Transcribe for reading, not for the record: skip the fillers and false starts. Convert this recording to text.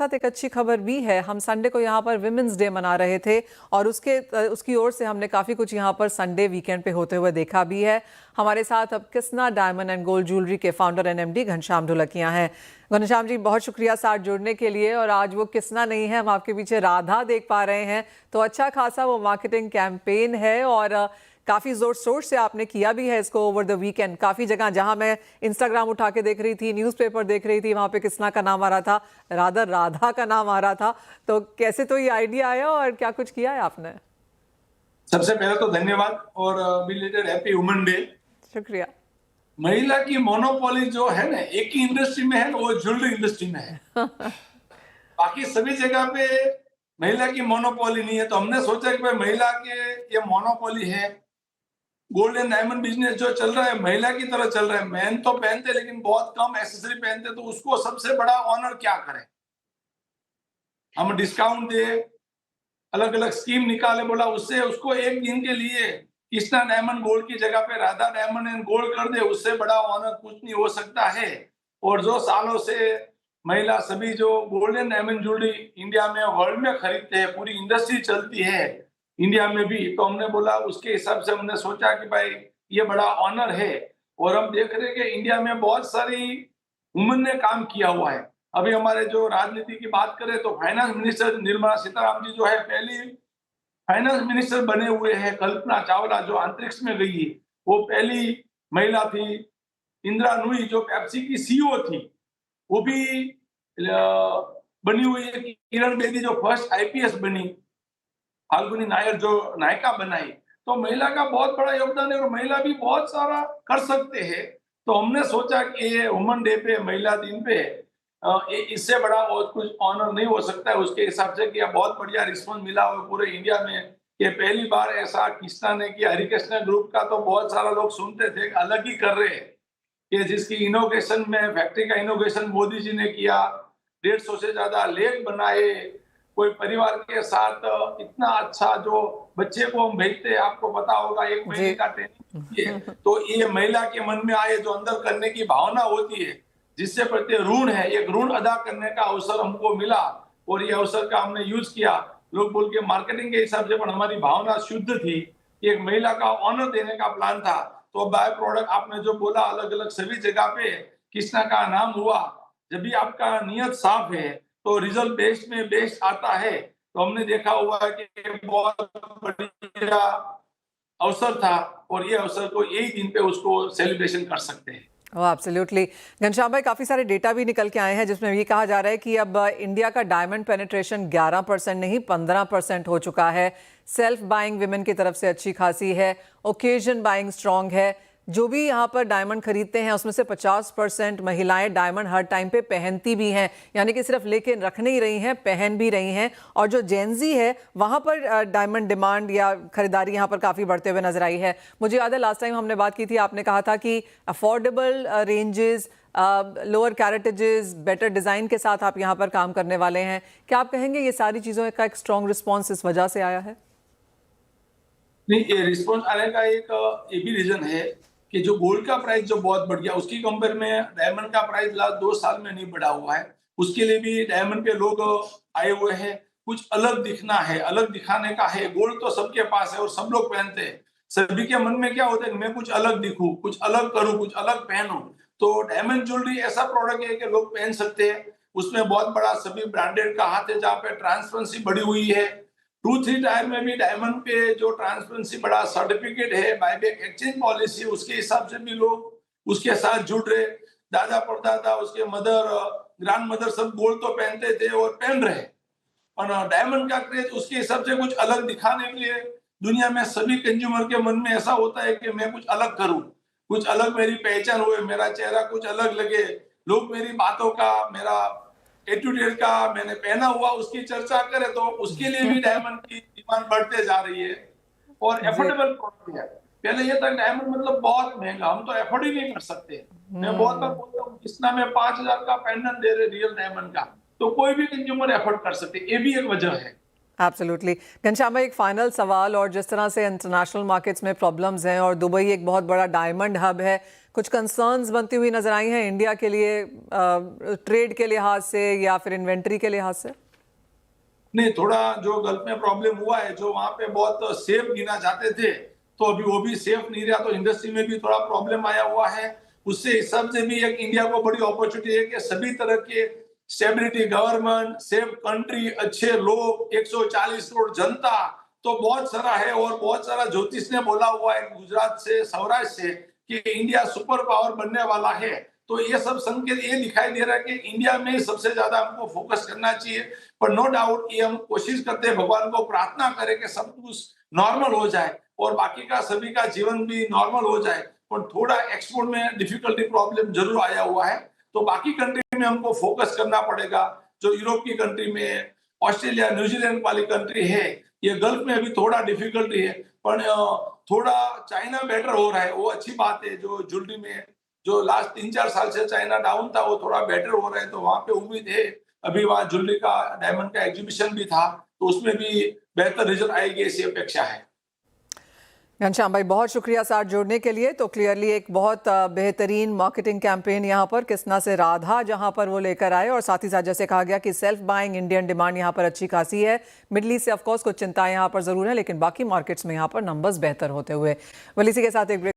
साथ एक अच्छी खबर भी है। हम संडे को यहाँ पर विमेंस डे मना रहे थे और उसकी ओर से हमने काफ़ी कुछ यहाँ पर संडे वीकेंड पे होते हुए देखा भी है। हमारे साथ अब किस्ना डायमंड एंड गोल्ड ज्वेलरी के founder and MD Ghanshyam Dholakia हैं। घनश्याम जी, बहुत शुक्रिया साथ जुड़ने के लिए। और आज वो किस्ना नहीं है, हम आपके पीछे राधा देख पा रहे हैं, तो अच्छा खासा वो मार्केटिंग कैंपेन है और काफ़ी जोर शोर से आपने किया भी है इसको ओवर द वीकेंड। काफ़ी जगह जहां मैं इंस्टाग्राम उठा के देख रही थी, न्यूज़पेपर देख रही थी, वहां पे किस्ना का नाम आ रहा था, राधा का नाम आ रहा था। तो कैसे तो ये आइडिया आया और क्या कुछ किया है आपने? सबसे पहले तो धन्यवाद और बिलेटेड हैप्पी वुमेन डे। शुक्रिया। महिला की मोनोपोली जो है ना, एक ही इंडस्ट्री में है, वो ज्वेलरी इंडस्ट्री में है। बाकी सभी जगह पे महिला की मोनोपोली नहीं है, तो हमने सोचा कि भाई महिला के ये मोनोपोली है। गोल्ड एंड डायमंड बिजनेस जो चल रहा है महिला की तरह चल रहा है। मैन तो पहनते लेकिन बहुत कम एक्सेसरी पहनते, तो उसको सबसे बड़ा ऑनर क्या करें, हम डिस्काउंट दे, अलग अलग स्कीम निकाले। बोला उससे उसको एक दिन के लिए कृष्णा डायमंड गोल्ड की जगह पे राधा डायमंड एंड गोल्ड कर दे, उससे बड़ा ऑनर कुछ नहीं हो सकता है। और जो सालों से महिला सभी जो गोल्डन डायमंड ज्वेलरी इंडिया में वर्ल्ड में खरीदते हैं, पूरी इंडस्ट्री चलती है इंडिया में भी, तो हमने बोला उसके हिसाब से हमने सोचा कि भाई ये बड़ा ऑनर है। और हम देख रहे हैं कि इंडिया में बहुत सारी वुमेन ने काम किया हुआ है। अभी हमारे जो राजनीति की बात करें तो फाइनेंस मिनिस्टर निर्मला सीतारामन जी जो है पहली फाइनेंस मिनिस्टर बने हुए हैं। कल्पना चावला जो अंतरिक्ष में गई है, वो पहली महिला थी। इंदिरा नूई जो पेप्सी की सीईओ थी, वो भी बनी हुई है। किरण बेदी जो फर्स्ट आईपीएस बनी, फाल्गुनी नायर जो नायिका बनाई। तो महिला का बहुत बड़ा योगदान है और महिला भी बहुत सारा कर सकते हैं। तो हमने सोचा कि ये वुमेन डे पे, महिला दिन पे, इससे बड़ा और कुछ ऑनर नहीं हो सकता है। उसके हिसाब से किया, बहुत बढ़िया रिस्पॉन्स मिला और पूरे इंडिया में ये पहली बार ऐसा कृष्णा ने किया। हरिकृष्णा ग्रुप का तो बहुत सारा लोग सुनते थे, अलग ही कर रहे हैं कि जिसकी इनोवेशन में फैक्ट्री का इनोवेशन मोदी जी ने किया, 150 से ज्यादा लेख बनाए, कोई परिवार के साथ इतना अच्छा जो बच्चे को हम भेजते हैं, आपको पता होगा 1 महीने का ट्रेनिंग, तो ये महिला के मन में आए जो अंदर करने की भावना होती है, जिससे प्रति ऋण है, एक ऋण अदा करने का अवसर हमको मिला और ये अवसर का हमने यूज किया। लोग बोल के मार्केटिंग के हिसाब से, पर हमारी भावना शुद्ध थी कि एक महिला का ऑनर देने का प्लान था। तो बाय प्रोडक्ट आपने जो बोला, अलग अलग सभी जगह पे कृष्णा का नाम हुआ। जब भी आपका नियत साफ है तो रिजल्ट बेस्ट में बेस्ट आता है। तो हमने देखा हुआ है कि बहुत बढ़िया अवसर था और ये अवसर को यही दिन पे उसको सेलिब्रेशन कर सकते हैं। एब्सोल्युटली। घनश्याम भाई, काफ़ी सारे डेटा भी निकल के आए हैं जिसमें ये कहा जा रहा है कि अब इंडिया का डायमंड पेनिट्रेशन 11% नहीं 15% हो चुका है। सेल्फ बाइंग विमेन की तरफ से अच्छी खासी है, ओकेजन बाइंग स्ट्रांग है। जो भी यहाँ पर डायमंड खरीदते हैं उसमें से 50% महिलाएं डायमंड हर टाइम पे पहनती भी हैं, यानी कि सिर्फ लेके रख नहीं रही हैं, पहन भी रही हैं। और जो जेनजी है वहाँ पर डायमंड डिमांड या खरीदारी यहाँ पर काफ़ी बढ़ते हुए नजर आई है। मुझे याद है लास्ट टाइम हमने बात की थी, आपने कहा था कि affordable ranges, lower caratages, better design के साथ आप यहाँ पर काम करने वाले हैं। क्या आप कहेंगे ये सारी चीज़ों का एक स्ट्रॉन्ग रिस्पॉन्स इस वजह से आया है? नहीं, ये रिस्पॉन्स आने का एक ये भी रीजन है कि जो गोल्ड का प्राइस जो बहुत बढ़ गया, उसकी कंपेयर में डायमंड का प्राइस लास्ट 2 साल में नहीं बढ़ा हुआ है। उसके लिए भी डायमंड पे लोग आए हुए हैं। कुछ अलग दिखना है, अलग दिखाने का है। गोल्ड तो सबके पास है और सब लोग पहनते हैं। सभी के मन में क्या होता है कि मैं कुछ अलग दिखूं, कुछ अलग करूं, कुछ अलग पहनूं। तो डायमंड ज्वेलरी ऐसा प्रोडक्ट है कि लोग पहन सकते हैं। उसमें बहुत बड़ा सभी ब्रांडेड का हाथ है, जहाँ पे ट्रांसपेरेंसी बढ़ी हुई है। 2-3 टायर में भी डायमंड पे जो ट्रांसपेरेंसी बड़ा सर्टिफिकेट है, बायबैक एक्सचेंज पॉलिसी, उसके हिसाब से भी लोग उसके साथ जुड़ रहे। दादा परदादा, उसके मदर, ग्रैंड मदर सब गोल्ड तो पहनते थे और पहन रहे। और डायमंड का क्रेज उसके हिसाब से कुछ अलग दिखाने के लिए दुनिया में सभी कंज्यूमर के मन में ऐसा होता है कि मैं कुछ अलग करूं, कुछ अलग मेरी पहचान हुए, मेरा चेहरा कुछ अलग लगे, लोग मेरी बातों का, मेरा एटीट्यूड का, मैंने पहना हुआ उसकी चर्चा करे। तो उसके लिए भी डायमंड की डिमांड बढ़ते जा रही है और एफोर्डेबल प्रोडक्ट है। पहले ये तक डायमंड मतलब बहुत महंगा, हम तो एफोर्ड ही नहीं कर सकते। मैं बहुत बार बोलता हूँ, कृष्णा में 5,000 का पेंडेंट दे रहे रियल डायमंड का, तो कोई भी कंज्यूमर एफोर्ड कर सकते, ये भी एक वजह है। एब्सोल्युटली। घनश्याम भाई, एक फाइनल सवाल, और जिस तरह से इंटरनेशनल मार्केट्स में प्रॉब्लम्स हैं और दुबई एक बहुत बड़ा डायमंड हब है, कुछ कंसर्न्स बनती हुई नजर आई हैं इंडिया के लिए ट्रेड के लिहाज से या फिर इन्वेंट्री के लिहाज से? नहीं, थोड़ा जो गल्फ में प्रॉब्लम हुआ है, जो वहां पे बहुत सेफ गिना जाते थे, तो अभी वो भी सेफ नहीं रहा, तो इंडस्ट्री में भी थोड़ा प्रॉब्लम आया हुआ है। उससे हिसाब से भी एक इंडिया को बड़ी अपॉर्चुनिटी है कि सभी तरह के स्टेबिलिटी, गवर्नमेंट, सेफ कंट्री, अच्छे लोग, 140 करोड़ जनता, तो बहुत सारा है। और बहुत सारा ज्योतिष ने बोला हुआ है गुजरात से, सौराष्ट्र से, कि इंडिया सुपर पावर बनने वाला है। तो ये सब संकेत ये दिखाई दे रहा है कि इंडिया में ही सबसे ज्यादा हमको फोकस करना चाहिए। पर नो डाउट ये हम कोशिश करते हैं, भगवान को प्रार्थना करें कि सब कुछ नॉर्मल हो जाए और बाकी का सभी का जीवन भी नॉर्मल हो जाए। पर थोड़ा एक्सपोर्ट में डिफिकल्टी, प्रॉब्लम जरूर आया हुआ है, तो बाकी कंट्री में हमको फोकस करना पड़ेगा। जो यूरोप की कंट्री में, ऑस्ट्रेलिया, न्यूजीलैंड वाली कंट्री है, ये गल्फ में अभी थोड़ा डिफिकल्टी है। पर थोड़ा चाइना बेटर हो रहा है, वो अच्छी बात है। जो ज्वेलरी में जो लास्ट 3-4 साल से चाइना डाउन था, वो थोड़ा बेटर हो रहा है, तो वहां पे उम्मीद है। अभी वहां ज्वेलरी का, डायमंड का एग्जीबिशन भी था, तो उसमें भी बेहतर रिजल्ट आएगी ऐसी अपेक्षा है। घनश्याम भाई, बहुत शुक्रिया साथ जोड़ने के लिए। तो क्लियरली एक बहुत बेहतरीन मार्केटिंग कैंपेन यहाँ पर किसना से राधा जहाँ पर वो लेकर आए, और साथ ही साथ जैसे कहा गया कि सेल्फ बाइंग इंडियन डिमांड यहाँ पर अच्छी खासी है। मिडल ईस्ट से ऑफकोर्स कुछ चिंताएं यहाँ पर जरूर है, लेकिन बाकी मार्केट्स में यहाँ पर नंबर्स बेहतर होते हुए। वली इसी के साथ एक ब्रेक